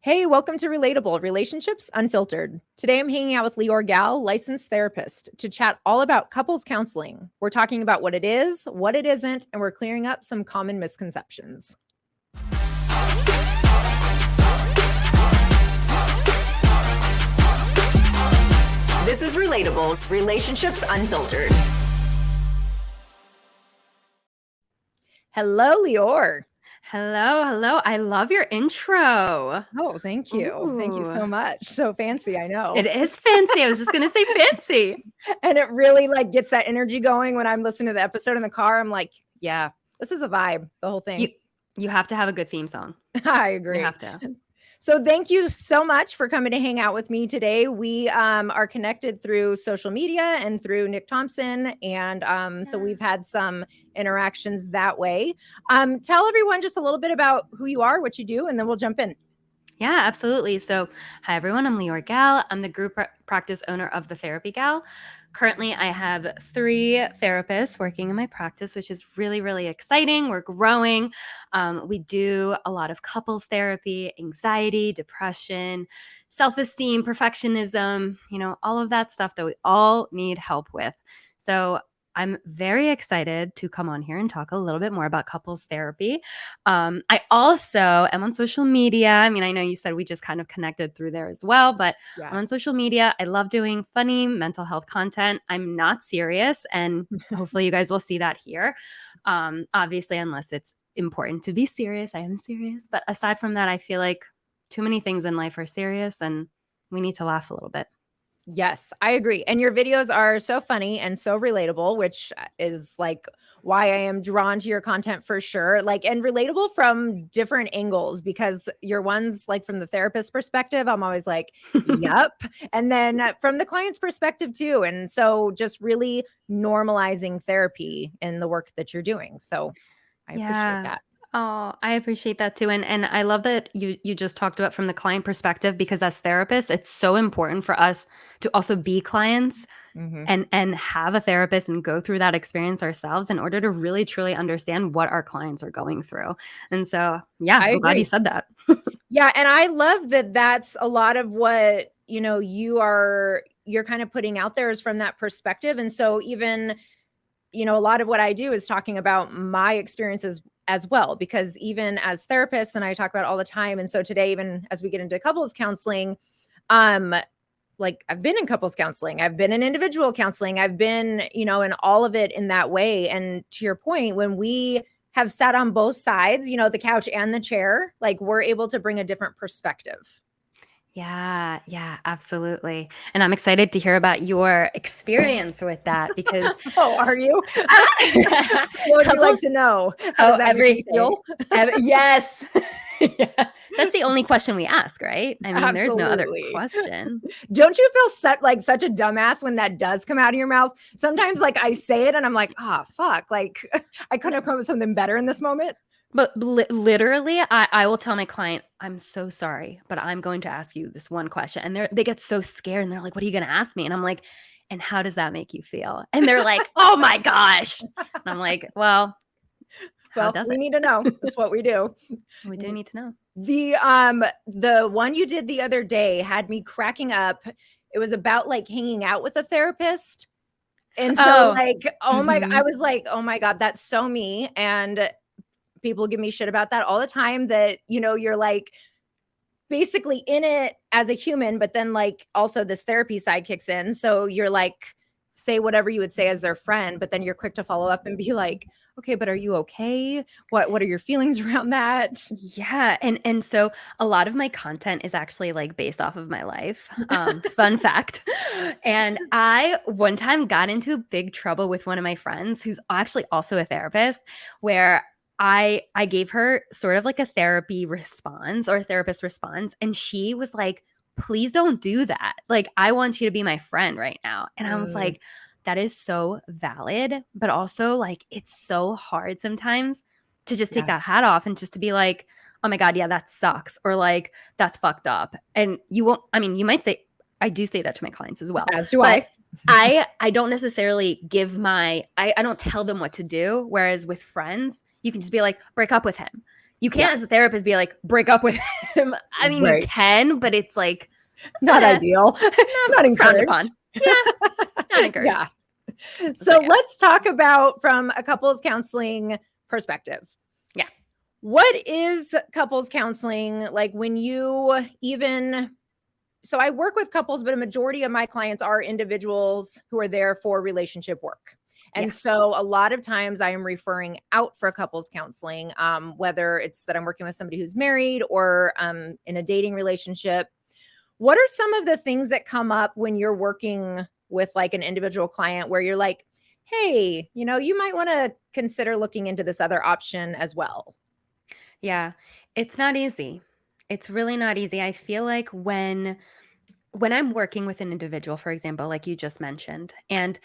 Hey, welcome to Relatable, Relationships Unfiltered. Today I'm hanging out with Leeor Gal, licensed therapist, to chat all about couples counseling. We're talking about what it is, what it isn't, and we're clearing up some common misconceptions. This is Relatable, Relationships Unfiltered. Hello, Leeor. Hello. I love your intro. Oh, thank you. Ooh. Thank you so much. So fancy, I know. It is fancy. I was just going to say fancy. And it really gets that energy going when I'm listening to the episode in the car. I'm like, yeah, this is a vibe, the whole thing. You have to have a good theme song. I agree. You have to. So thank you so much for coming to hang out with me today. We are connected through social media and through Nick Thompson. And so we've had some interactions that way. Tell everyone just a little bit about who you are, what you do, and then we'll jump in. Yeah, absolutely. So, hi everyone. I'm Leeor Gal. I'm the group practice owner of the Therapy Gal. Currently, I have 3 therapists working in my practice, which is really, really exciting. We're growing. We do a lot of couples therapy, anxiety, depression, self-esteem, perfectionism, all of that stuff that we all need help with. So I'm very excited to come on here and talk a little bit more about couples therapy. I also am on social media. I mean, I know you said we just kind of connected through there as well, but I'm on social media. I love doing funny mental health content. I'm not serious, and hopefully you guys will see that here. Obviously, unless it's important to be serious, I am serious. But aside from that, I feel like too many things in life are serious, and we need to laugh a little bit. Yes, I agree. And your videos are so funny and so relatable, which is why I am drawn to your content for sure. And relatable from different angles, because your ones from the therapist perspective, I'm always like, yep. And then from the client's perspective too. And so just really normalizing therapy in the work that you're doing. So I appreciate that. Oh, I appreciate that too. And I love that you just talked about from the client perspective, because as therapists, it's so important for us to also be clients and have a therapist and go through that experience ourselves in order to really truly understand what our clients are going through. And so, yeah, I'm glad you said that. Yeah. And I love that that's a lot of what, you're kind of putting out there is from that perspective. And so even, a lot of what I do is talking about my experiences as well, because even as therapists, and I talk about it all the time. And so today, even as we get into couples counseling, I've been in couples counseling, I've been in individual counseling, I've been, in all of it in that way. And to your point, when we have sat on both sides, the couch and the chair, we're able to bring a different perspective. Yeah, absolutely. And I'm excited to hear about your experience with that because Oh, are you? What would you like to know? How does that make you feel? Yes. Yeah. That's the only question we ask, right? I mean, There's no other Absolutely. question. Don't you feel such a dumbass when that does come out of your mouth? Sometimes I say it and I'm like, fuck. I couldn't have come up with something better in this moment. But literally, I will tell my client, I'm so sorry, but I'm going to ask you this one question. And they get so scared and they're like, what are you going to ask me? And I'm like, and how does that make you feel? And they're like, oh my gosh. And I'm like, well, we need to know. That's what we do. We do need to know. The one you did the other day had me cracking up. It was about hanging out with a therapist. And so oh my, I was like, oh my God, that's so me. And people give me shit about that all the time, that, you're basically in it as a human, but then also this therapy side kicks in. So you're say whatever you would say as their friend, but then you're quick to follow up and be like, okay, but are you okay? What are your feelings around that? Yeah. And so a lot of my content is actually based off of my life. Fun fact. And I one time got into big trouble with one of my friends who's actually also a therapist, where I gave her sort of a therapy response or a therapist response. And she was like, please don't do that. I want you to be my friend right now. And I was like, that is so valid. But also it's so hard sometimes to just take that hat off and just to be like, oh my God, yeah, that sucks. Or that's fucked up. And you won't, you might say, I do say that to my clients as well. As do I. I don't necessarily give I don't tell them what to do. Whereas with friends, you can just be like, break up with him. You Yeah. can't as a therapist be like, break up with him. I mean, you Right. can, but it's like, Not ideal. It's not frowned encouraged. upon. Yeah, not encouraged. Yeah. So So yeah. let's talk about from a couples counseling perspective. Yeah. What is couples counseling like when you even so I work with couples, but a majority of my clients are individuals who are there for relationship work. And Yes. so a lot of times I am referring out for couples counseling, whether it's that I'm working with somebody who's married or in a dating relationship. What are some of the things that come up when you're working with like an individual client where you're like, hey, you might want to consider looking into this other option as well? Yeah. It's not easy. It's really not easy. I feel like when I'm working with an individual, for example, like you just mentioned, and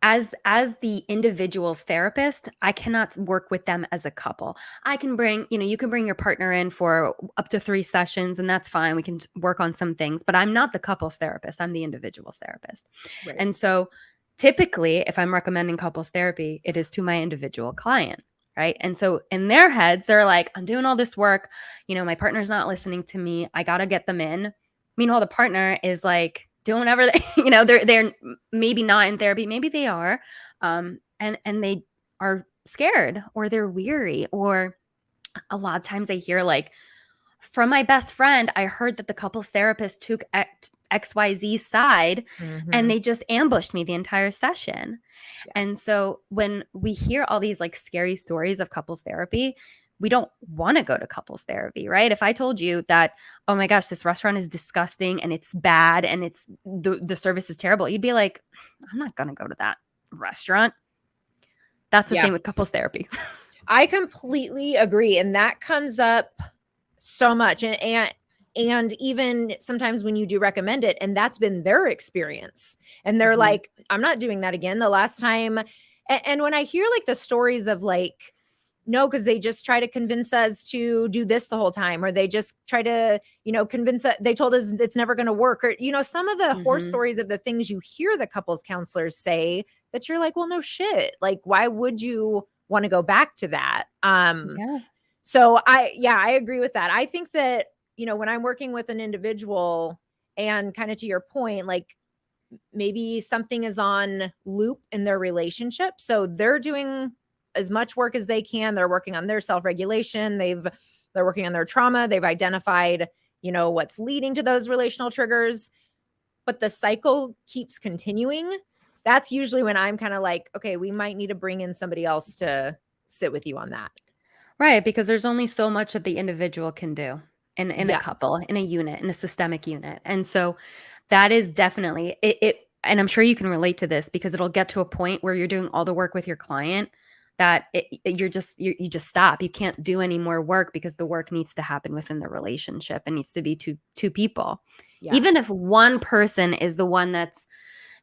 as the individual's therapist, I cannot work with them as a couple. I can bring, you can bring your partner in for up to 3 sessions, and that's fine. We can work on some things, but I'm not the couples therapist. I'm the individual's therapist. Right. And so typically, if I'm recommending couples therapy, it is to my individual client. Right. And so in their heads, they're like, I'm doing all this work. My partner's not listening to me. I got to get them in. Meanwhile, the partner is like doing whatever they, they're maybe not in therapy, maybe they are, and they are scared or they're weary, or a lot of times I hear like, from my best friend, I heard that the couples therapist took XYZ side and Mhm. they just ambushed me the entire session. Yeah. And so when we hear all these like scary stories of couples therapy, we don't want to go to couples therapy, right? If I told you that, oh my gosh, this restaurant is disgusting and it's bad and it's the service is terrible, you'd be like, I'm not going to go to that restaurant. That's the Yeah. same with couples therapy. I completely agree. And that comes up so much. And even sometimes when you do recommend it, and that's been their experience. And they're Mhm. like, I'm not doing that again. The last time. And when I hear like the stories of like, no, because they just try to convince us to do this the whole time, or they just try to, convince us, they told us it's never going to work, or, some of the horror Mhm. stories of the things you hear the couples counselors say that you're like, well, no shit. Like, why would you want to go back to that? Yeah. So I agree with that. I think that, when I'm working with an individual and kind of to your point, like maybe something is on loop in their relationship. So they're doing as much work as they can. They're working on their self-regulation. They're working on their trauma. They've identified, what's leading to those relational triggers, but the cycle keeps continuing. That's usually when I'm kind of like, okay, we might need to bring in somebody else to sit with you on that. Right, because there's only so much that the individual can do in a Yes. couple, in a unit, in a systemic unit. And so that is definitely it, and I'm sure you can relate to this because it'll get to a point where you're doing all the work with your client that you just stop. You can't do any more work because the work needs to happen within the relationship. It needs to be two people. Yeah. Even if one person is the one that's,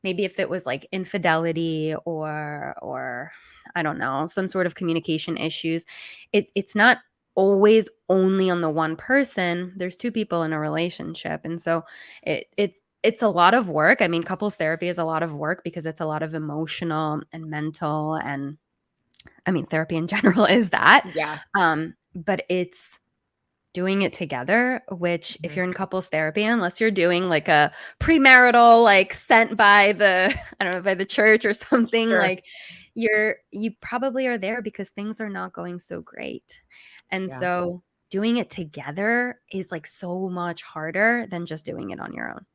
maybe if it was like infidelity or I don't know, some sort of communication issues, it's not always only on the one person. There's two people in a relationship. And so it's a lot of work. I mean, couples therapy is a lot of work because it's a lot of emotional and mental, and I mean, therapy in general is that. Yeah. But it's doing it together, which if Mhm. you're in couples therapy, unless you're doing like a premarital, like sent by the, I don't know, by the church or something, Sure. like you probably are there because things are not going so great. And Yeah. so doing it together is like so much harder than just doing it on your own.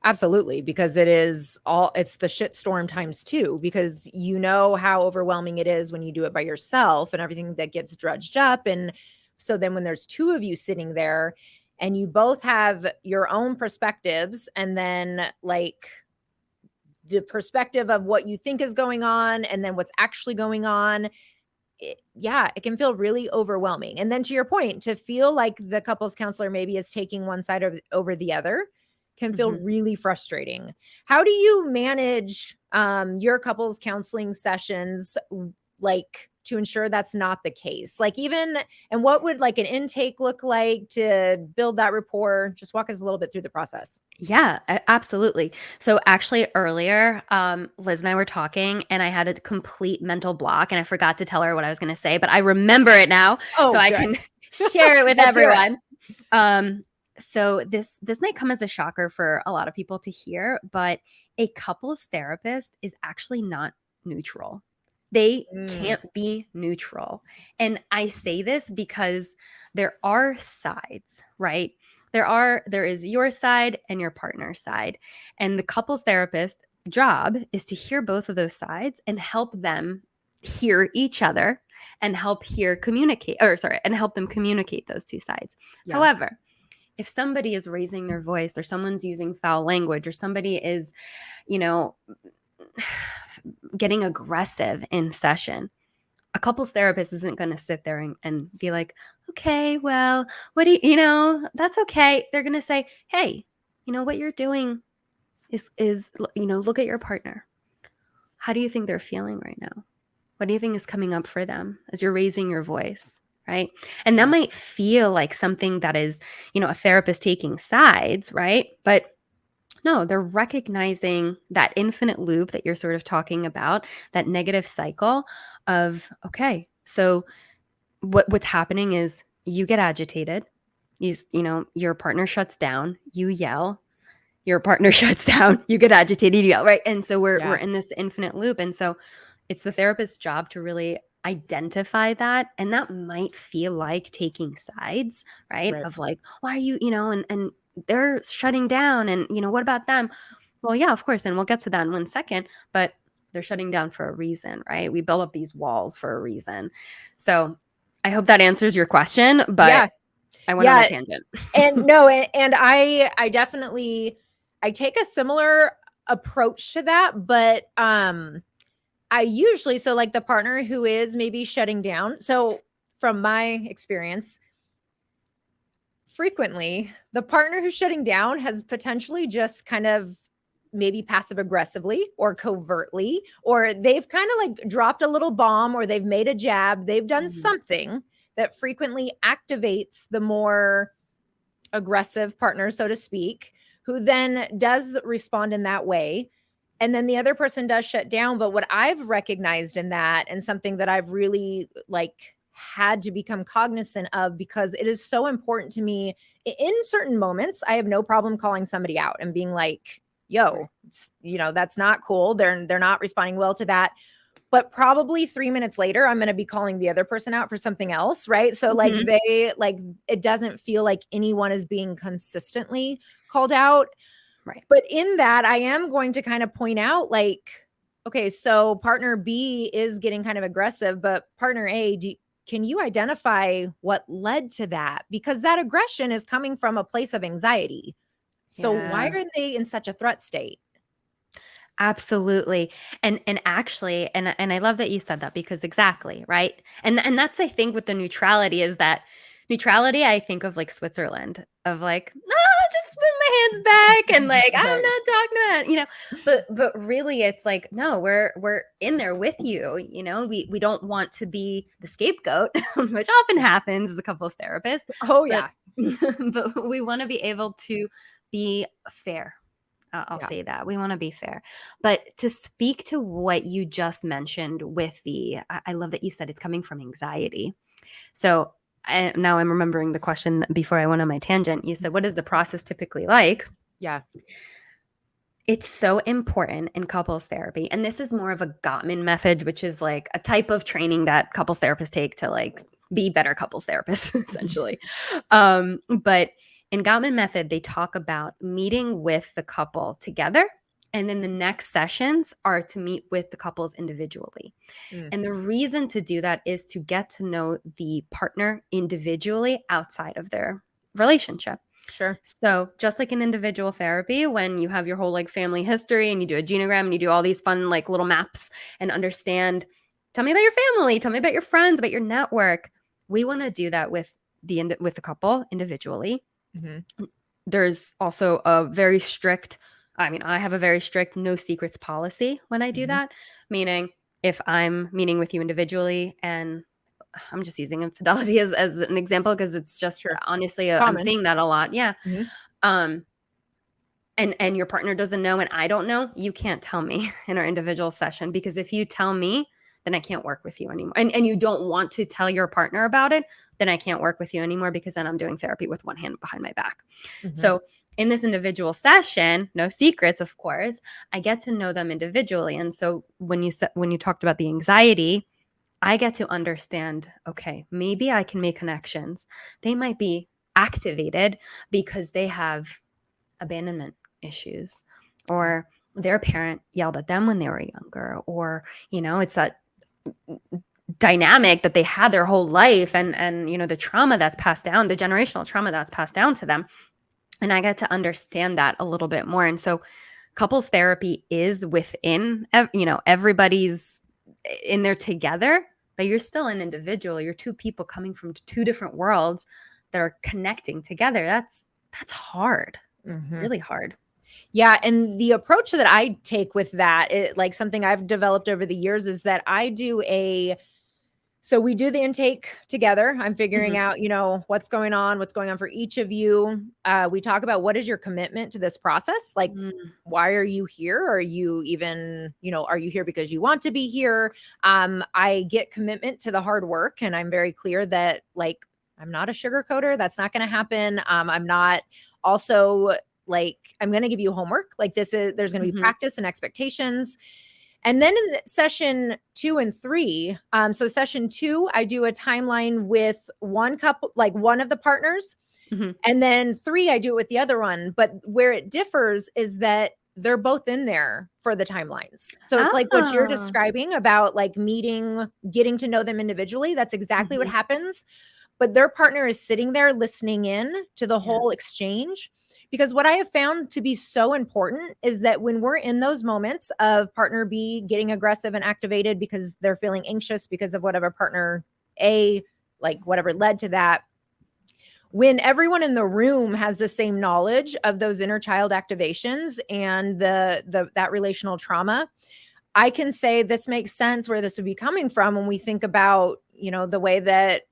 Absolutely, because it's the shit storm times two, because you know how overwhelming it is when you do it by yourself and everything that gets drudged up. And so then when there's two of you sitting there and you both have your own perspectives, and then like the perspective of what you think is going on and then what's actually going on, it can feel really overwhelming. And then to your point, to feel like the couples counselor maybe is taking one side over the other can feel Mhm. really frustrating. How do you manage your couples counseling sessions, like to ensure that's not the case? Like even, and what would like an intake look like to build that rapport? Just walk us a little bit through the process. Yeah, absolutely. So actually earlier, Liz and I were talking and I had a complete mental block and I forgot to tell her what I was going to say, but I remember it now. So Oh, I good. can, share it with Let's hear it. everyone. So this might come as a shocker for a lot of people to hear, but a couples therapist is actually not neutral. They Mm, can't be neutral. And I say this because there are sides, right? There is your side and your partner's side. And the couples therapist job is to hear both of those sides and help them hear each other and help and help them communicate those two sides. yeah. However, if somebody is raising their voice or someone's using foul language or somebody is, you know, getting aggressive in session, a couples therapist isn't going to sit there and be like, okay, well, what do that's okay. They're going to say, hey, what you're doing is, look at your partner. How do you think they're feeling right now? What do you think is coming up for them as you're raising your voice? Right. And that Yeah. might feel like something that is, a therapist taking sides. Right. But no, they're recognizing that infinite loop that you're sort of talking about, that negative cycle of, okay, so what's happening is you get agitated, your partner shuts down, you yell, your partner shuts down, you get agitated, you yell, right? And so we're Yeah. in this infinite loop. And so it's the therapist's job to really identify that. And that might feel like taking sides, right? Right. Of like, why are you, and they're shutting down. And, what about them? Well, yeah, of course. And we'll get to that in 1 second. But they're shutting down for a reason, right? We build up these walls for a reason. So I hope that answers your question, but Yeah. I went on a Yeah. tangent. And no, and I definitely I take a similar approach to that, but I usually, so like the partner who is maybe shutting down. So from my experience, frequently the partner who's shutting down has potentially just kind of maybe passive aggressively or covertly, or they've kind of like dropped a little bomb or they've made a jab, they've done Mhm. something that frequently activates the more aggressive partner, so to speak, who then does respond in that way. And then the other person does shut down. But what I've recognized in that, and something that I've really like had to become cognizant of, because it is so important to me in certain moments, I have no problem calling somebody out and being like, Right. yo, that's not cool. They're not responding well to that. But probably 3 minutes later, I'm gonna be calling the other person out for something else, right? So, like, Mhm. it doesn't feel like anyone is being consistently called out. Right. But in that, I am going to kind of point out, like, okay, so partner B is getting kind of aggressive, but partner A, can you identify what led to that? Because that aggression is coming from a place of anxiety. So why Yeah. are they in such a threat state? Absolutely. And actually, and I love that you said that because exactly, right? And that's I think with the neutrality is that neutrality I think of like Switzerland of like, just put my hands back and like I'm Right. not talking about, but really it's like no, we're in there with you, we don't want to be the scapegoat, which often Yeah. happens as a couples therapist, Oh, but yeah. but we want to be able to be fair. I'll Yeah. say that. We want to be fair. But to speak to what you just mentioned with I love that you said it's coming from anxiety. So now I'm remembering the question before I went on my tangent. You said, what is the process typically like? Yeah. It's so important in couples therapy. And this is more of a Gottman method, which is like a type of training that couples therapists take to like be better couples therapists, essentially. But in Gottman method, they talk about meeting with the couple together. And then the next sessions are to meet with the couples individually. Mm, And the reason to do that is to get to know the partner individually outside of their relationship. sure. So, just like in individual therapy, when you have your whole like family history and you do a genogram and you do all these fun like little maps and understand, tell me about your family, tell me about your friends, about your network. We want to do that with with the couple individually. Mhm. There's also a very strict, I mean, I have a very strict no secrets policy when I do Mhm. that, meaning if I'm meeting with you individually and I'm just using infidelity as an example because it's just Sure. honestly I'm Common. seeing that a lot. Yeah. Mhm. Um, and your partner doesn't know and I don't know, you can't tell me in our individual session because if you tell me, then I can't work with you anymore. And you don't want to tell your partner about it, then I can't work with you anymore, because then I'm doing therapy with one hand behind my back. Mhm. So in this individual session, no secrets, of course, I get to know them individually. And so when you talked about the anxiety, I get to understand, okay, maybe I can make connections. They might be activated because they have abandonment issues, or their parent yelled at them when they were younger, or it's that dynamic that they had their whole life, and the trauma that's passed down, the generational trauma that's passed down to them. And I get to understand that a little bit more. And so couples therapy is within everybody's in there together, but you're still an individual. You're two people coming from two different worlds that are connecting together. That's hard. Mhm. Really hard. Yeah, and the approach that I take with that, like something I've developed over the years, is that so we do the intake together. I'm figuring Mhm. out, what's going on for each of you. We talk about, what is your commitment to this process? Like, Mm. why are you here? Are you even, are you here because you want to be here? I get commitment to the hard work, and I'm very clear that, like, I'm not a sugarcoater. That's not going to happen. I'm not also, like, I'm going to give you homework. Like, there's going to be Mhm. practice and expectations. And then in session 2 and 3, so session 2, I do a timeline with one couple, like one of the partners. Mhm. And then 3, I do it with the other one. But where it differs is that they're both in there for the timelines. So it's like what you're Oh. describing about, like, meeting, getting to know them individually. That's exactly what Mhm. happens. But their partner is sitting there listening in to the Yeah. whole exchange. Because what I have found to be so important is that when we're in those moments of partner B getting aggressive and activated because they're feeling anxious because of whatever partner A, like whatever led to that, when everyone in the room has the same knowledge of those inner child activations and that relational trauma, I can say this makes sense where this would be coming from when we think about, the way that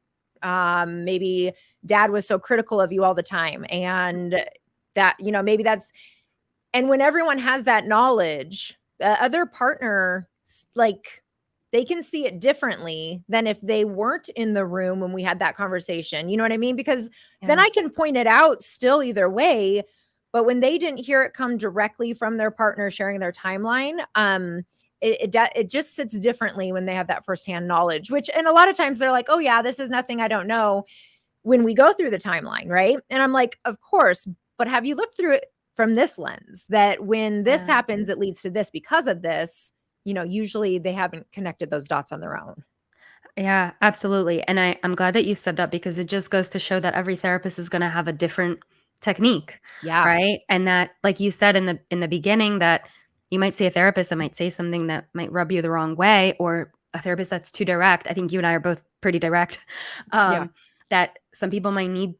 maybe dad was so critical of you all the time, and that, maybe that's, and when everyone has that knowledge, the other partner, like, they can see it differently than if they weren't in the room when we had that conversation. You know what I mean? Because then Yeah. I can point it out still either way. But when they didn't hear it come directly from their partner sharing their timeline, it just sits differently when they have that firsthand knowledge, which, and a lot of times they're like, oh yeah, this is nothing I don't know, when we go through the timeline, right? And I'm like, of course, but have you looked through it from this lens, that when this Yeah. happens, it leads to this because of this? Usually they haven't connected those dots on their own. Yeah, absolutely. And I'm glad that you said that, because it just goes to show that every therapist is going to have a different technique, Yeah, right? And that, like you said in the beginning, that you might see a therapist that might say something that might rub you the wrong way, or a therapist that's too direct. I think you and I are both pretty direct. yeah, That some people might need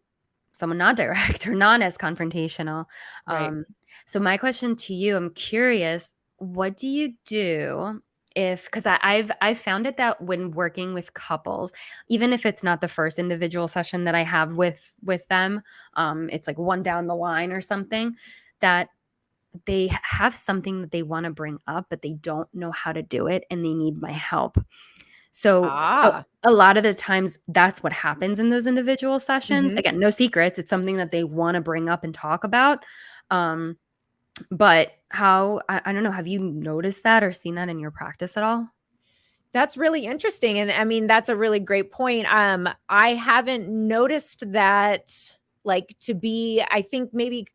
someone not direct or not as confrontational. right. Um, so my question to you, I'm curious, what do you do if, because I've found it that when working with couples, even if it's not the first individual session that I have with them, it's like one down the line or something, that they have something that they want to bring up, but they don't know how to do it and they need my help. So Ah, a lot of the times that's what happens in those individual sessions. mhm. Again, no secrets. It's something that they want to bring up and talk about. Um, but I don't know, have you noticed that or seen that in your practice at all? That's really interesting. And I mean, that's a really great point. I haven't noticed that, like, to be, I think maybe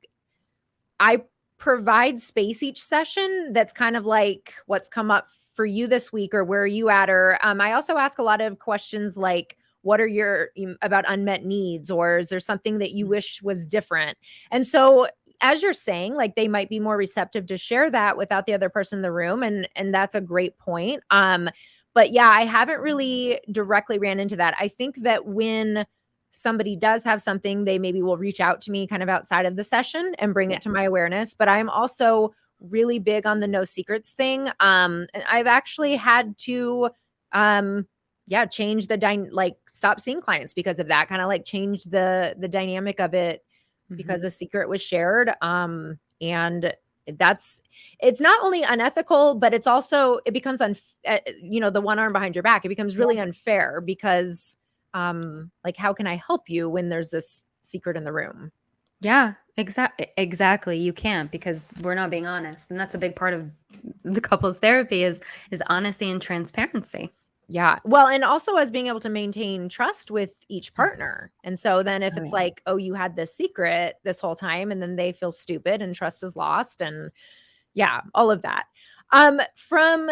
I provide space each session that's kind of like, what's come up for you this week, or where are you at? Or I also ask a lot of questions like, what are your about unmet needs, or is there something that you Mm. wish was different? And so, as you're saying, like, they might be more receptive to share that without the other person in the room, and that's a great point. But yeah, I haven't really directly ran into that. I think that when somebody does have something, they maybe will reach out to me kind of outside of the session and bring Yeah. it to my awareness. But I'm also really big on the no secrets thing. And I've actually had to, yeah, change like, stop seeing clients because of that, kind of like change the dynamic of it Mhm. because a secret was shared. And it's not only unethical, but it's also, it becomes the one arm behind your back. It becomes really unfair because like, how can I help you when there's this secret in the room? Yeah, exactly. You can't, because we're not being honest. And that's a big part of the couples therapy is honesty and transparency. Yeah. Well, and also as being able to maintain trust with each partner. And so then if Oh, it's yeah. like, oh, you had this secret this whole time, and then they feel stupid and trust is lost, and yeah, all of that. From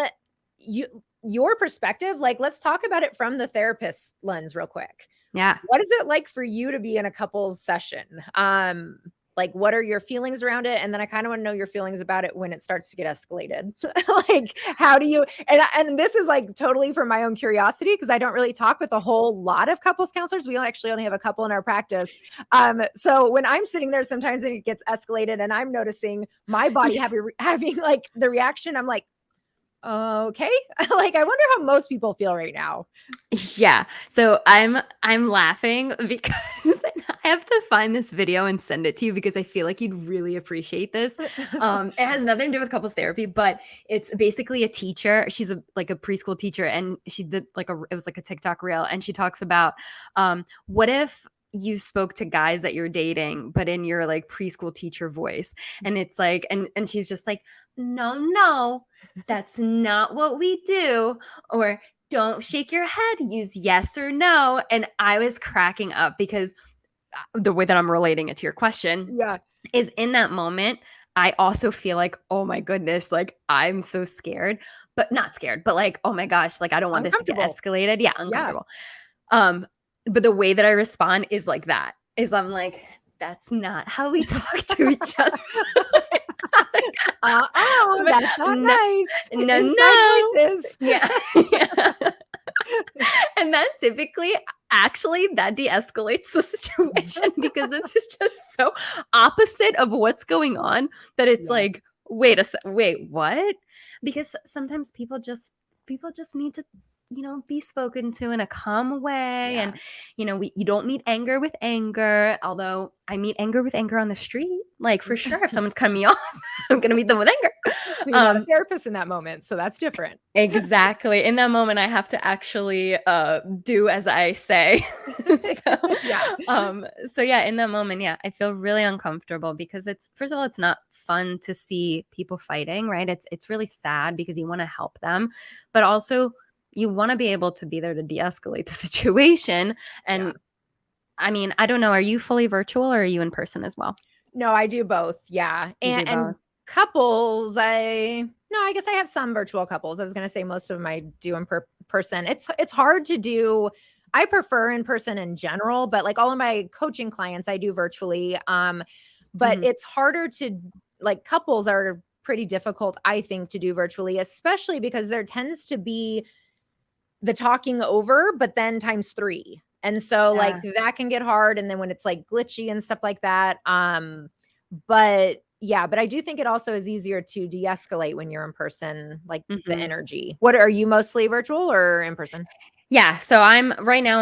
your perspective, like, let's talk about it from the therapist lens real quick. Yeah. What is it like for you to be in a couples session? Like, what are your feelings around it? And then I kind of want to know your feelings about it when it starts to get escalated. Like, how do you, and this is like totally for my own curiosity, because I don't really talk with a whole lot of couples counselors. We actually only have a couple in our practice. So when I'm sitting there, sometimes it gets escalated and I'm noticing my body having like the reaction, I'm like, okay. Like, I wonder how most people feel right now. Yeah. So I'm laughing because I have to find this video and send it to you, because I feel like you'd really appreciate this. It has nothing to do with couples therapy, but it's basically a teacher. She's like a preschool teacher, and she did it was like a TikTok reel, and she talks about what if you spoke to guys that you're dating, but in your like preschool teacher voice. And it's like, and she's just like, no, that's not what we do. Or don't shake your head, use yes or no. And I was cracking up because the way that I'm relating it to your question Yeah. is, in that moment, I also feel like, oh my goodness, like I'm so scared, but not scared, but like, oh my gosh, like I don't want this to get Uncomfortable. escalated. Yeah, Yeah. uncomfortable. But the way that I respond is like that, is I'm like, that's not how we talk to each other. That's not No, nice. no, Inside no. voices. Yeah. Yeah. And that typically, actually, that de-escalates the situation, because it's just so opposite of what's going on that it's Yeah. like, wait, what? Because sometimes people just need to, be spoken to in a calm way. Yeah. And you don't meet anger with anger, although I meet anger with anger on the street, like, for sure. If someone's cutting me off, I'm gonna meet them with anger. You're not a therapist in that moment, so that's different. Exactly. In that moment, I have to actually do as I say. So, Yeah. so yeah, in that moment, yeah, I feel really uncomfortable, because it's, first of all, it's not fun to see people fighting, right? It's really sad, because you want to help them, but also you want to be able to be there to de-escalate the situation. And Yeah. I mean, I don't know, are you fully virtual, or are you in person as well? No, I do both. Yeah. You do And both. couples, I guess I have some virtual couples. I was going to say most of them I do in person. It's hard to do. I prefer in person in general, but like all of my coaching clients I do virtually. But Mhm. it's harder to, like, couples are pretty difficult, I think, to do virtually, especially because there tends to be the talking over, but then times 3. And so like Yeah. that can get hard. And then when it's like glitchy and stuff like that. But yeah, but I do think it also is easier to de-escalate when you're in person, like the Mhm. energy. What are you, mostly virtual or in person? Yeah, so I'm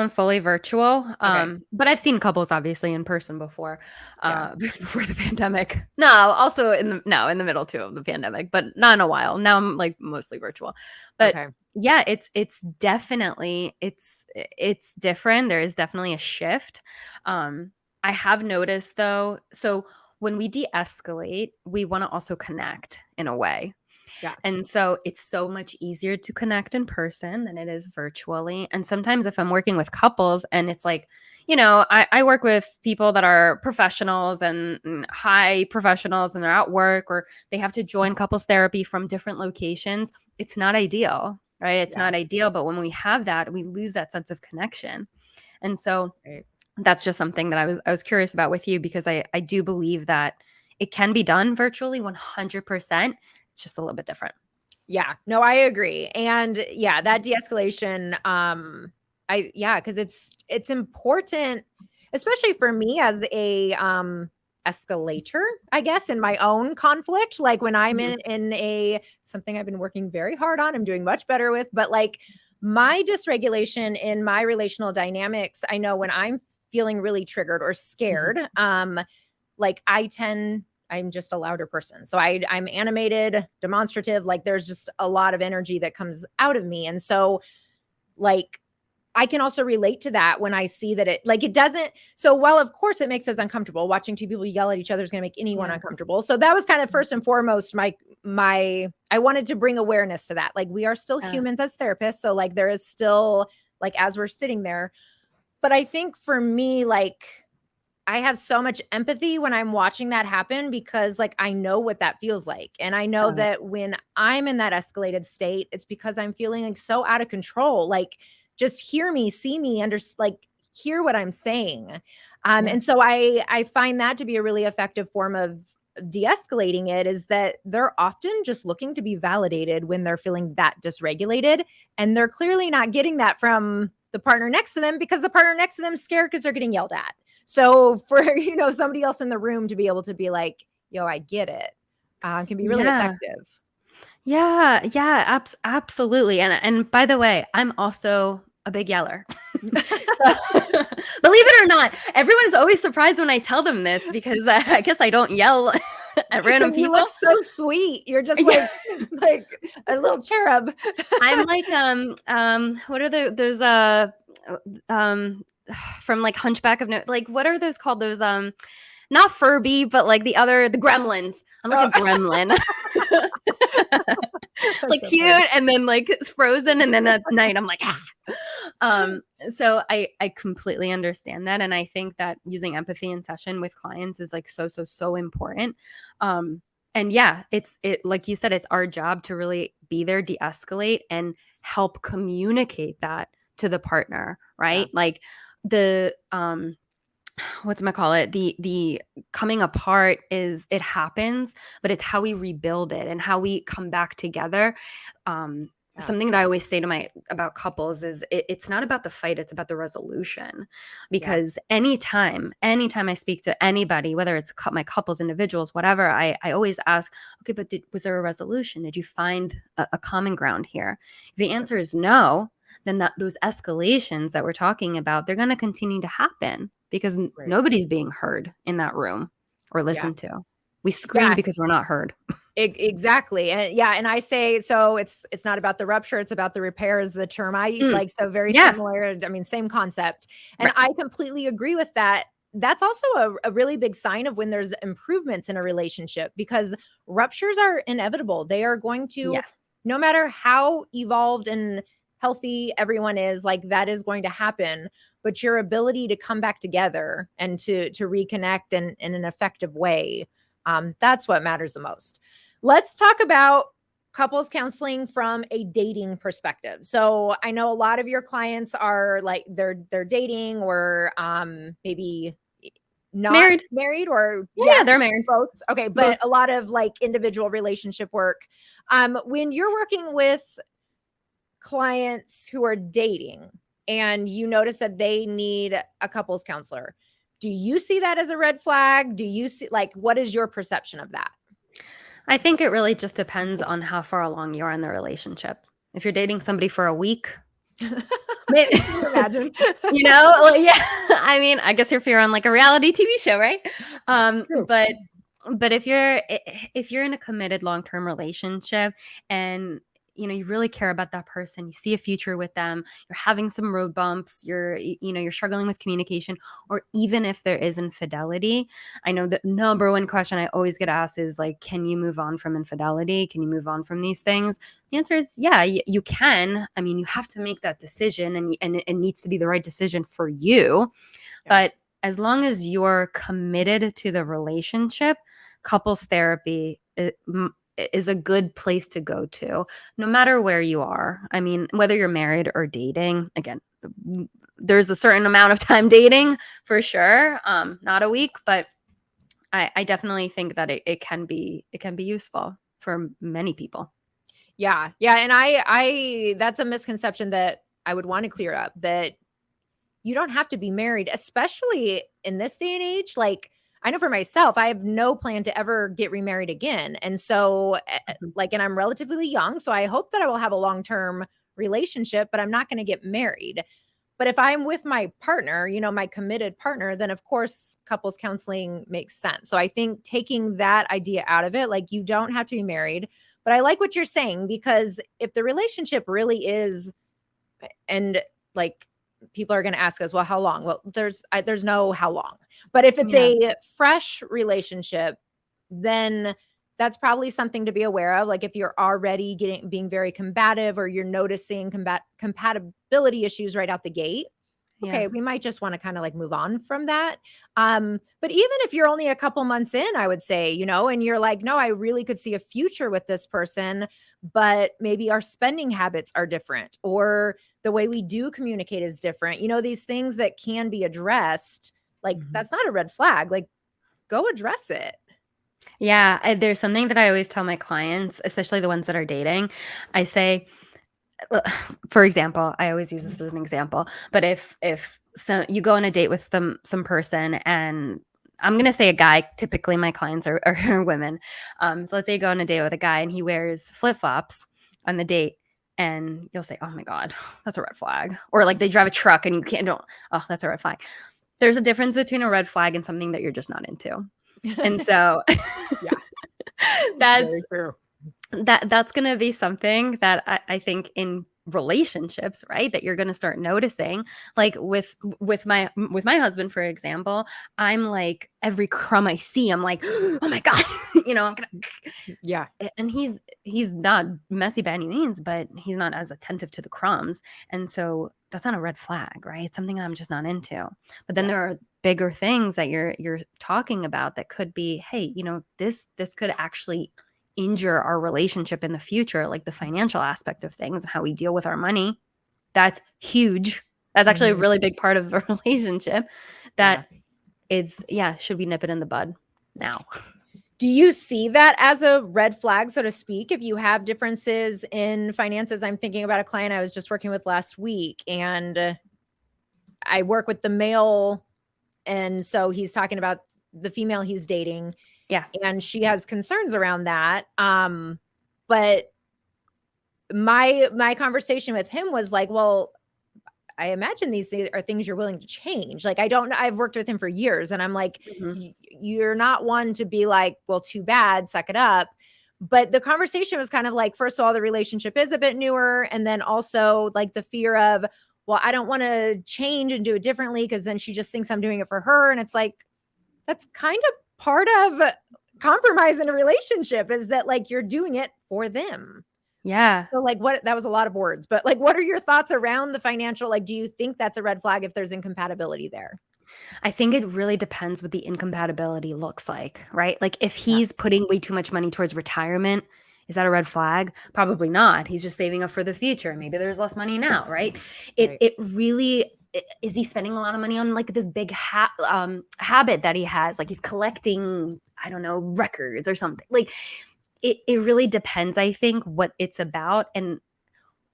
fully virtual, Okay. but I've seen couples obviously in person before, Yeah. before the pandemic. No, also in the middle too of the pandemic, but not in a while. Now I'm like mostly virtual. But Okay. yeah, it's definitely it's different. There is definitely a shift. I have noticed though, so when we de-escalate, we want to also connect in a way. Yeah. And so it's so much easier to connect in person than it is virtually. And sometimes if I'm working with couples and it's like, I work with people that are professionals and high professionals, and they're at work, or they have to join couples therapy from different locations. It's not ideal, right? It's Yeah. not ideal. But when we have that, we lose that sense of connection. And so Right. that's just something that I was curious about with you, because I do believe that it can be done virtually 100%. It's just a little bit different. Yeah, no, I agree. And yeah, that de-escalation, because it's important, especially for me as a escalator, I guess, in my own conflict. Like when I'm Mhm. in a something I've been working very hard on, I'm doing much better with, but like my dysregulation in my relational dynamics, I know when I'm feeling really triggered or Mhm. scared, like I'm just a louder person. So I'm animated, demonstrative, like there's just a lot of energy that comes out of me. And so like I can also relate to that when I see that it doesn't. So while of course it makes us uncomfortable, watching two people yell at each other is going to make anyone uncomfortable. So that was kind of first and foremost I wanted to bring awareness to that. Like we are still humans as therapists. So like there is still like as we're sitting there. But I think for me, like I have so much empathy when I'm watching that happen because like I know what that feels like. And I know that when I'm in that escalated state, it's because I'm feeling like so out of control. Like just hear me, see me, hear what I'm saying. And so I find that to be a really effective form of de-escalating it, is that they're often just looking to be validated when they're feeling that dysregulated. And they're clearly not getting that from the partner next to them because the partner next to them is scared because they're getting yelled at. So for, somebody else in the room to be able to be like, yo, I get it, can be really effective. Yeah. Yeah. Absolutely. And by the way, I'm also a big yeller. So, believe it or not, everyone is always surprised when I tell them this because I guess I don't yell at random people. You look so sweet. You're just like a little cherub. I'm like what are those from like Hunchback of like what are those called? Those not Furby, but like the gremlins. I'm like a gremlin. Like cute and then like it's frozen and then at night I'm like so I completely understand that, and I think that using empathy in session with clients is like so important. And yeah, it like you said, it's our job to really be there, de-escalate, and help communicate that to the partner, right? Like the the coming apart it happens, but it's how we rebuild it and how we come back together. Something that I always say to about couples is it's not about the fight, it's about the resolution. Because anytime I speak to anybody, whether it's my couples, individuals, whatever, I always ask, okay, but was there a resolution? Did you find a common ground here? If the answer is no, then those escalations that we're talking about, they're going to continue to happen because nobody's being heard in that room or listened to. We scream because we're not heard. Exactly. And I say, so it's not about the rupture, it's about the repair is the term I like. So very similar. I mean, same concept. And I completely agree with that. That's also a really big sign of when there's improvements in a relationship, because ruptures are inevitable. They are going to, no matter how evolved and healthy everyone is, like that is going to happen. But your ability to come back together and to reconnect in an effective way, that's what matters the most. Let's talk about couples counseling from a dating perspective. So I know a lot of your clients are like they're dating or maybe not married or they're married, both. Okay, but a lot of like individual relationship work. When you're working with clients who are dating and you notice that they need a couples counselor, do you see that as a red flag? Do you see, like, what is your perception of that? I think it really just depends on how far along you are in the relationship. If you're dating somebody for a week, maybe, can you imagine? I mean, I guess if you're on like a reality TV show, right? But if you're in a committed long-term relationship and you really care about that person, you see a future with them, you're having some road bumps, you're struggling with communication, or even if there is infidelity, I know the number one question I always get asked is like, can you move on from infidelity? Can you move on from these things? The answer is yeah, you can. I mean, you have to make that decision, and it needs to be the right decision for you. But as long as you're committed to the relationship, couples therapy is a good place to go to, no matter where you are. I mean, whether you're married or dating, again, there's a certain amount of time dating for sure, not a week, but I definitely think that it can be useful for many people. Yeah. And I that's a misconception that I would want to clear up, that you don't have to be married, especially in this day and age. Like, I know for myself, I have no plan to ever get remarried again. And so and I'm relatively young, so I hope that I will have a long-term relationship, but I'm not going to get married. But if I'm with my partner, my committed partner, then of course couples counseling makes sense. So I think taking that idea out of it, like you don't have to be married. But I like what you're saying, because if the relationship really is, and like people are going to ask us, well, how long? Well, there's no how long. But if it's Yeah. a fresh relationship, then that's probably something to be aware of. Like if you're already being very combative, or you're noticing compatibility issues right out the gate, Yeah. okay, we might just want to kind of like move on from that. But even if you're only a couple months in, I would say, and you're like, no, I really could see a future with this person, but maybe our spending habits are different, or the way we do communicate is different. These things that can be addressed, like that's not a red flag. Like go address it. Yeah, there's something that I always tell my clients, especially the ones that are dating. I say, for example, I always use this as an example, but if so you go on a date with some person, and I'm gonna say a guy, typically my clients are women. So let's say you go on a date with a guy and he wears flip-flops on the date, and you'll say, oh my God, that's a red flag. Or like they drive a truck and you can't don't, oh, that's a red flag. There's a difference between a red flag and something that you're just not into. And so Yeah. that's Very true. that's going to be something that I think in relationships, right, that you're going to start noticing. Like with my husband, for example, I'm like, every crumb I see, I'm like, oh my God, I'm gonna. Yeah. And he's not messy by any means, but he's not as attentive to the crumbs, and so that's not a red flag, right? It's something that I'm just not into. But then Yeah. there are bigger things that you're talking about that could be, hey, this could actually injure our relationship in the future, like the financial aspect of things, how we deal with our money. That's huge. That's actually a Mhm. really big part of a relationship Yeah. that is, yeah, should we nip it in the bud now? Do you see that as a red flag, so to speak, if you have differences in finances? I'm thinking about a client I was just working with last week, and I work with the male. And so he's talking about the female he's dating, Yeah. and she has concerns around that. But my conversation with him was like, well, I imagine these are things you're willing to change. Like, I don't know. I've worked with him for years, and I'm like, Mhm. you're not one to be like, well, too bad, suck it up. But the conversation was kind of like, first of all, the relationship is a bit newer. And then also like the fear of, well, I don't want to change and do it differently, because then she just thinks I'm doing it for her. And it's like, that's kind of part of compromise in a relationship, is that like you're doing it for them. Yeah. So like, what, that was a lot of words, but like, what are your thoughts around the financial? Like, do you think that's a red flag if there's incompatibility there? I think it really depends what the incompatibility looks like, right? Like if Yeah. he's putting way too much money towards retirement, is that a red flag? Probably not. He's just saving up for the future. Maybe there's less money now, right? It Right. it really is he spending a lot of money on like this big habit that he has, like he's collecting, I don't know, records or something. Like it really depends, I think, what it's about. And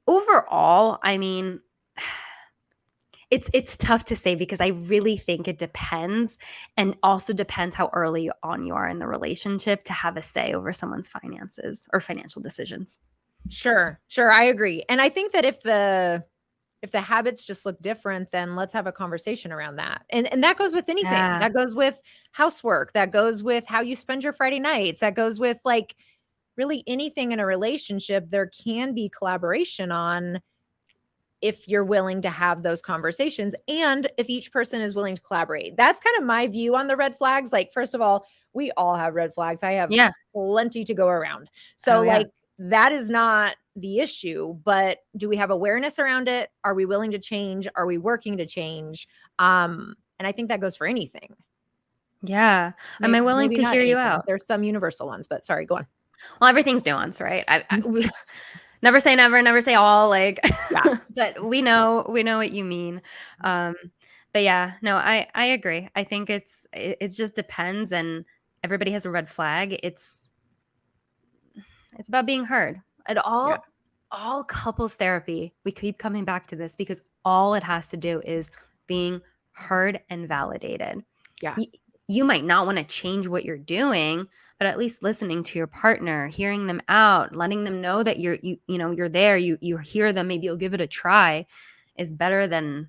overall, I mean, it's tough to say because I really think it depends, and also depends how early on you are in the relationship to have a say over someone's finances or financial decisions. Sure. Sure. I agree. And I think that if the habits just look different, then let's have a conversation around that. And that goes with anything. Yeah. That goes with housework. That goes with how you spend your Friday nights. That goes with like really anything in a relationship. There can be collaboration on, if you're willing to have those conversations, and if each person is willing to collaborate. That's kind of my view on the red flags. Like, first of all, we all have red flags. I have Yeah. plenty to go around. So Oh, yeah. like that is not the issue, but do we have awareness around it? Are we willing to change? Are we working to change? And I think that goes for anything. Yeah. Am I willing Maybe to not hear you anything. out? There's some universal ones, but sorry, go on. Well, everything's nuanced, right? We never say never, never say all, like, Yeah. but we know what you mean. Um, but yeah, no, I agree. I think it just depends, and everybody has a red flag. It's about being heard. And Yeah. all couples therapy, we keep coming back to this because all it has to do is being heard and validated. Yeah. You, you might not want to change what you're doing, but at least listening to your partner, hearing them out, letting them know that you're there, you hear them, maybe you'll give it a try, is better than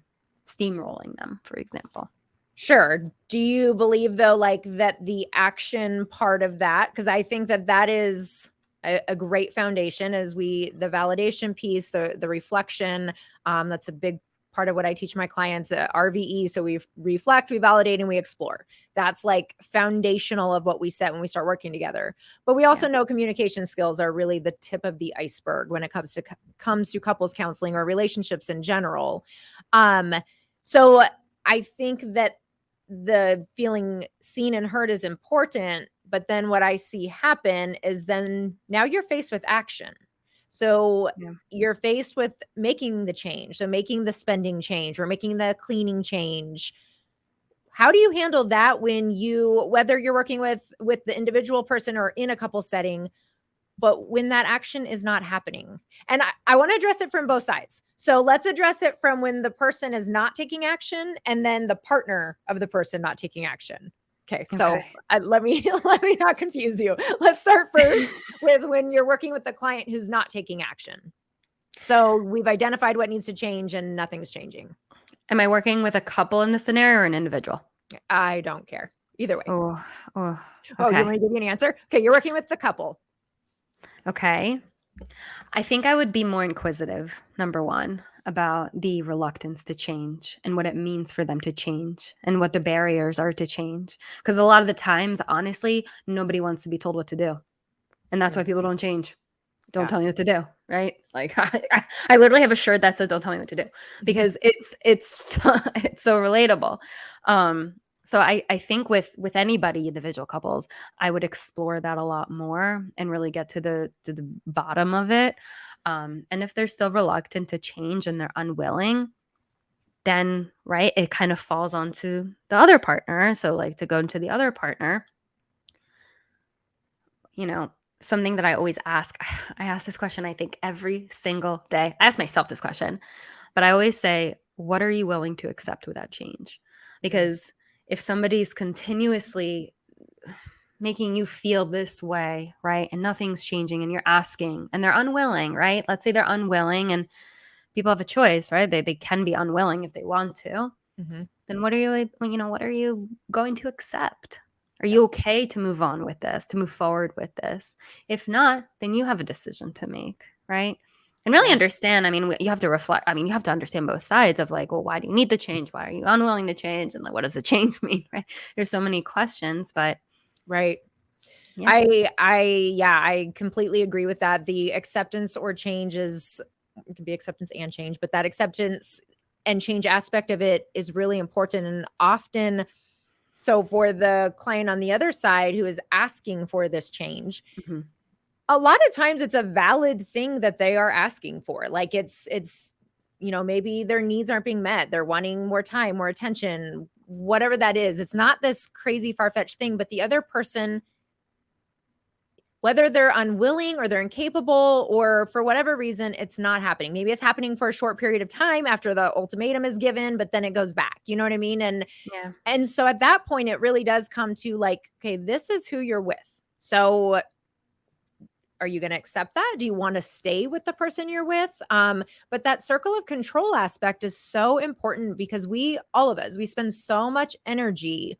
steamrolling them, for example. Sure. Do you believe though, like that the action part of that, because I think that that is a great foundation as the validation piece, the reflection, that's a big part of what I teach my clients at RVE. So we reflect, we validate, and we explore. That's like foundational of what we set when we start working together. But we also know communication skills are really the tip of the iceberg when it comes to couples counseling or relationships in general. So I think that the feeling seen and heard is important, but then what I see happen is then now you're faced with action. So you're faced with making the change. So making the spending change or making the cleaning change. How do you handle that when whether you're working with the individual person or in a couple setting, but when that action is not happening? And I want to address it from both sides. So let's address it from when the person is not taking action and then the partner of the person not taking action. Okay. So let me not confuse you. Let's start first with when you're working with the client who's not taking action. So we've identified what needs to change and nothing's changing. Am I working with a couple in the scenario or an individual? I don't care. Either way. Oh, you want me to give you an answer? Okay. You're working with the couple. Okay. I think I would be more inquisitive, number one, about the reluctance to change and what it means for them to change and what the barriers are to change. Because a lot of the times, honestly, nobody wants to be told what to do. And that's why people don't change. Don't tell me what to do, right? Like I literally have a shirt that says, "Don't tell me what to do," because it's so relatable. So I think with anybody, individual couples, I would explore that a lot more and really get to the bottom of it. And if they're still reluctant to change and they're unwilling, then right, it kind of falls onto the other partner. So like to go into the other partner, something that I always ask, I ask this question, I think every single day. I ask myself this question, but I always say, what are you willing to accept without change? Because if somebody's continuously making you feel this way, right, and nothing's changing and you're asking and they're unwilling, right? Let's say they're unwilling and people have a choice, right? They can be unwilling if they want to. Then what are you going to accept? Are you okay to move on with this, to move forward with this? If not, then you have a decision to make, right? And really understand, I mean, you have to reflect. I mean, you have to understand both sides of like, well, why do you need the change? Why are you unwilling to change? And like, what does the change mean, right? There's so many questions, but. Right. Yeah. I completely agree with that. The acceptance or change it can be acceptance and change, but that acceptance and change aspect of it is really important. And often, so for the client on the other side who is asking for this change, a lot of times it's a valid thing that they are asking for. Like it's, maybe their needs aren't being met. They're wanting more time, more attention, whatever that is. It's not this crazy far-fetched thing, but the other person, whether they're unwilling or they're incapable or for whatever reason, it's not happening. Maybe it's happening for a short period of time after the ultimatum is given, but then it goes back. You know what I mean? And so at that point, it really does come to like, okay, this is who you're with. So are you going to accept that? Do you want to stay with the person you're with? But that circle of control aspect is so important because all of us, we spend so much energy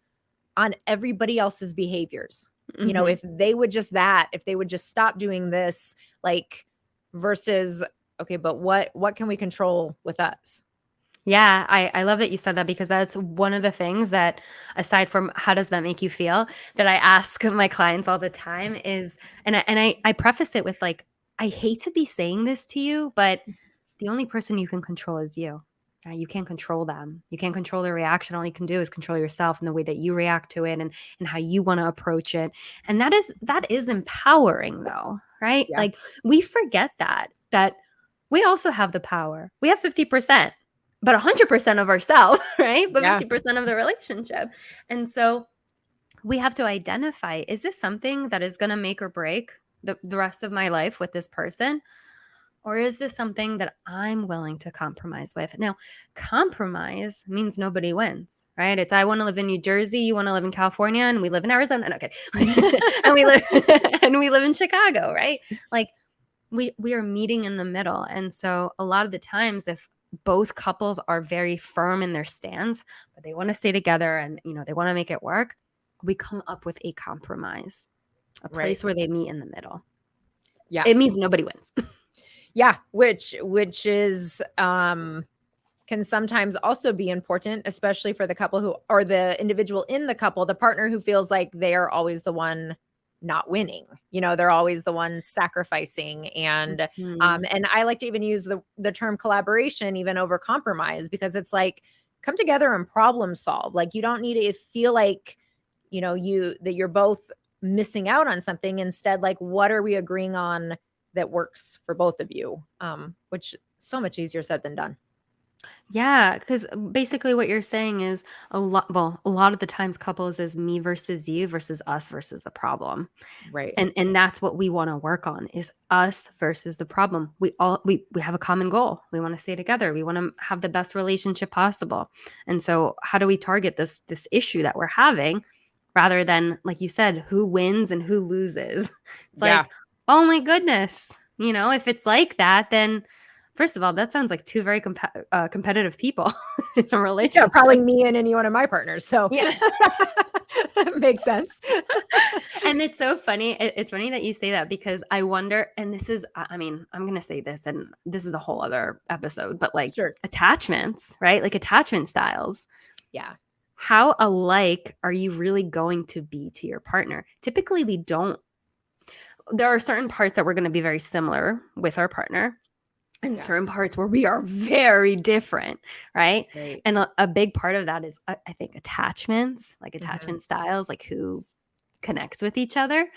on everybody else's behaviors. If they would just stop doing this, like versus, okay, but what can we control with us? Yeah, I love that you said that because that's one of the things that, aside from how does that make you feel, that I ask my clients all the time is, and I preface it with like, I hate to be saying this to you, but the only person you can control is you. You can't control them. You can't control their reaction. All you can do is control yourself and the way that you react to it and how you want to approach it. And that is empowering though, right? Yeah. Like we forget that we also have the power. We have 50%, but 100% of ourselves, right? But 50% of the relationship. And so we have to identify, is this something that is going to make or break the rest of my life with this person? Or is this something that I'm willing to compromise with? Now, compromise means nobody wins, right? It's I want to live in New Jersey, you want to live in California, and we live in Arizona. Okay. and we live in Chicago, right? Like we are meeting in the middle. And so a lot of the times if both couples are very firm in their stance, but they want to stay together and, they want to make it work, we come up with a compromise, a Right. place where they meet in the middle. Yeah. It means nobody wins. Yeah. Which is, can sometimes also be important, especially for the couple who, or the individual in the couple, the partner who feels like they are always the one not winning. They're always the one sacrificing. And I like to even use the term collaboration even over compromise, because it's like, come together and problem solve. Like, you don't need to feel like, that you're both missing out on something. Instead, like, what are we agreeing on that works for both of you? Which is so much easier said than done. Yeah, because basically what you're saying is a lot of the times couples is me versus you versus us versus the problem. Right. And that's what we want to work on, is us versus the problem. We have a common goal. We want to stay together. We want to have the best relationship possible. And so how do we target this issue that we're having, rather than, like you said, who wins and who loses? It's Yeah. like, oh my goodness, if it's like that, then first of all, that sounds like two very competitive people in a Yeah, relationship. probably me and any one of my partners. So Yeah. makes sense. And it's so funny. It's funny that you say that, because I wonder, and this is, I mean, I'm going to say this, and this is a whole other episode, but like Sure. attachments, right? Like attachment styles. Yeah. How alike are you really going to be to your partner? Typically, there are certain parts that we're going to be very similar with our partner, and certain parts where we are very different, right? Right. And a big part of that is, I think, attachments, like attachment styles, like who connects with each other,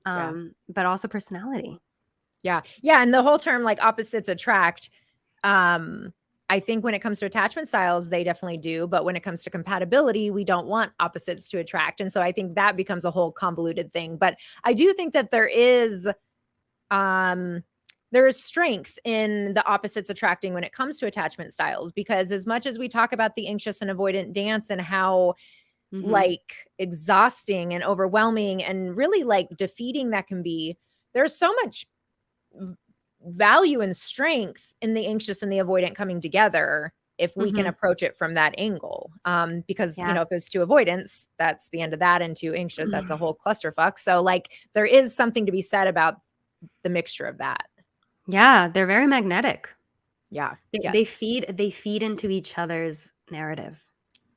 but also personality. Yeah. Yeah. And the whole term, like, opposites attract, I think when it comes to attachment styles, they definitely do. But when it comes to compatibility, we don't want opposites to attract. And so I think that becomes a whole convoluted thing. But I do think that there is strength in the opposites attracting when it comes to attachment styles, because as much as we talk about the anxious and avoidant dance and how like exhausting and overwhelming and really like defeating that can be, there's so much value and strength in the anxious and the avoidant coming together if we can approach it from that angle. Because if it's to avoidance, that's the end of that, and to anxious, that's a whole clusterfuck. So like, there is something to be said about the mixture of that. Yeah, they're very magnetic. Yeah. They feed into each other's narrative.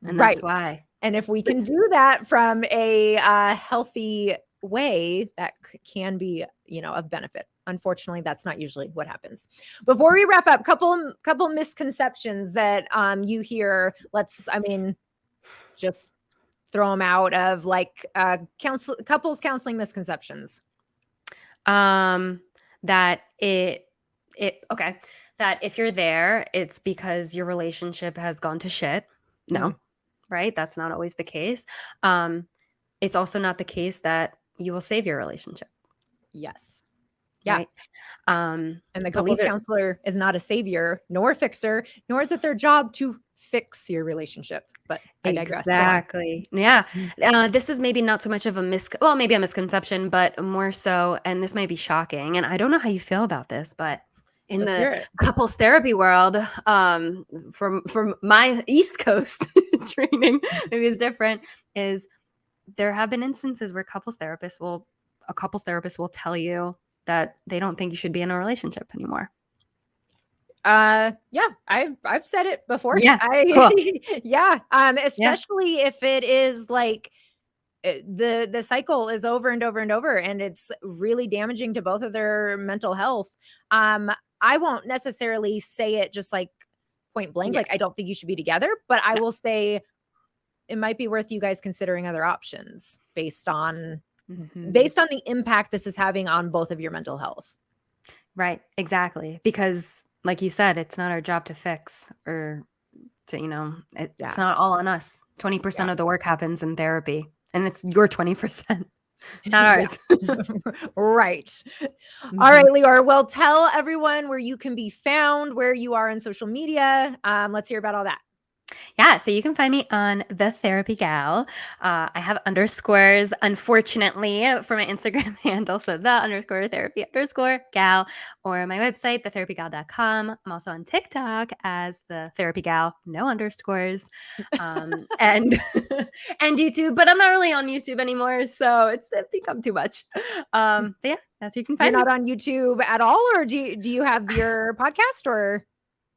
And Right. that's why. And if we can do that from a healthy way, that can be, of benefit. Unfortunately, that's not usually what happens. Before we wrap up, couple misconceptions that you hear. Just throw them out of like couples counseling misconceptions. That that if you're there, it's because your relationship has gone to shit. No, right? That's not always the case. It's also not the case that you will save your relationship. Yes. Yeah. Right? And the couples counselor is not a savior nor a fixer, nor is it their job to fix your relationship. But I digress. Exactly. Yeah. This is maybe not so much of maybe a misconception, but more so, and this might be shocking, and I don't know how you feel about this, but in the couples therapy world, from my East Coast training, maybe it's different, is there have been instances where a couples therapist will tell you that they don't think you should be in a relationship anymore. Yeah, I've said it before. Yeah. Cool. Yeah. Especially if it is like the cycle is over and over and over, and it's really damaging to both of their mental health. I won't necessarily say it just like point blank, like I don't think you should be together, but I will say it might be worth you guys considering other options based on the impact this is having on both of your mental health. Right. Exactly. Because like you said, it's not our job to fix or to, it's not all on us. 20% of the work happens in therapy, and it's your 20%. Not ours. Right. All right, Leeor. Well, tell everyone where you can be found, where you are on social media. Let's hear about all that. Yeah, so you can find me on The Therapy Gal. I have underscores, unfortunately, for my Instagram handle. So the underscore therapy underscore gal, or my website, thetherapygal.com. I'm also on TikTok as The Therapy Gal, no underscores, and and YouTube, but I'm not really on YouTube anymore, so it's become too much. But yeah, that's where you can You're find me. not on YouTube at all, or do you have your podcast or?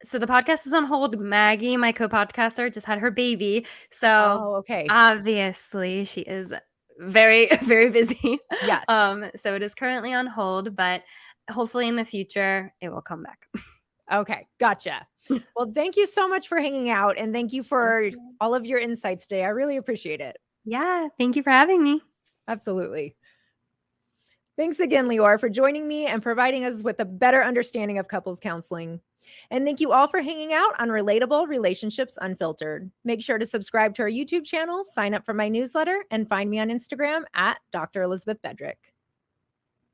So the podcast is on hold. Maggie, my co-podcaster, just had her baby. So Oh, okay. obviously she is very, very busy. Yes. So it is currently on hold, but hopefully in the future it will come back. Okay. Gotcha. Well, thank you so much for hanging out, and thank you Thank for you. all of your insights today. I really appreciate it. Yeah, thank you for having me. Absolutely. Thanks again, Leeor, for joining me and providing us with a better understanding of couples counseling. And thank you all for hanging out on Relatable Relationships Unfiltered. Make sure to subscribe to our YouTube channel, sign up for my newsletter, and find me on Instagram at Dr. Elizabeth Fedrick.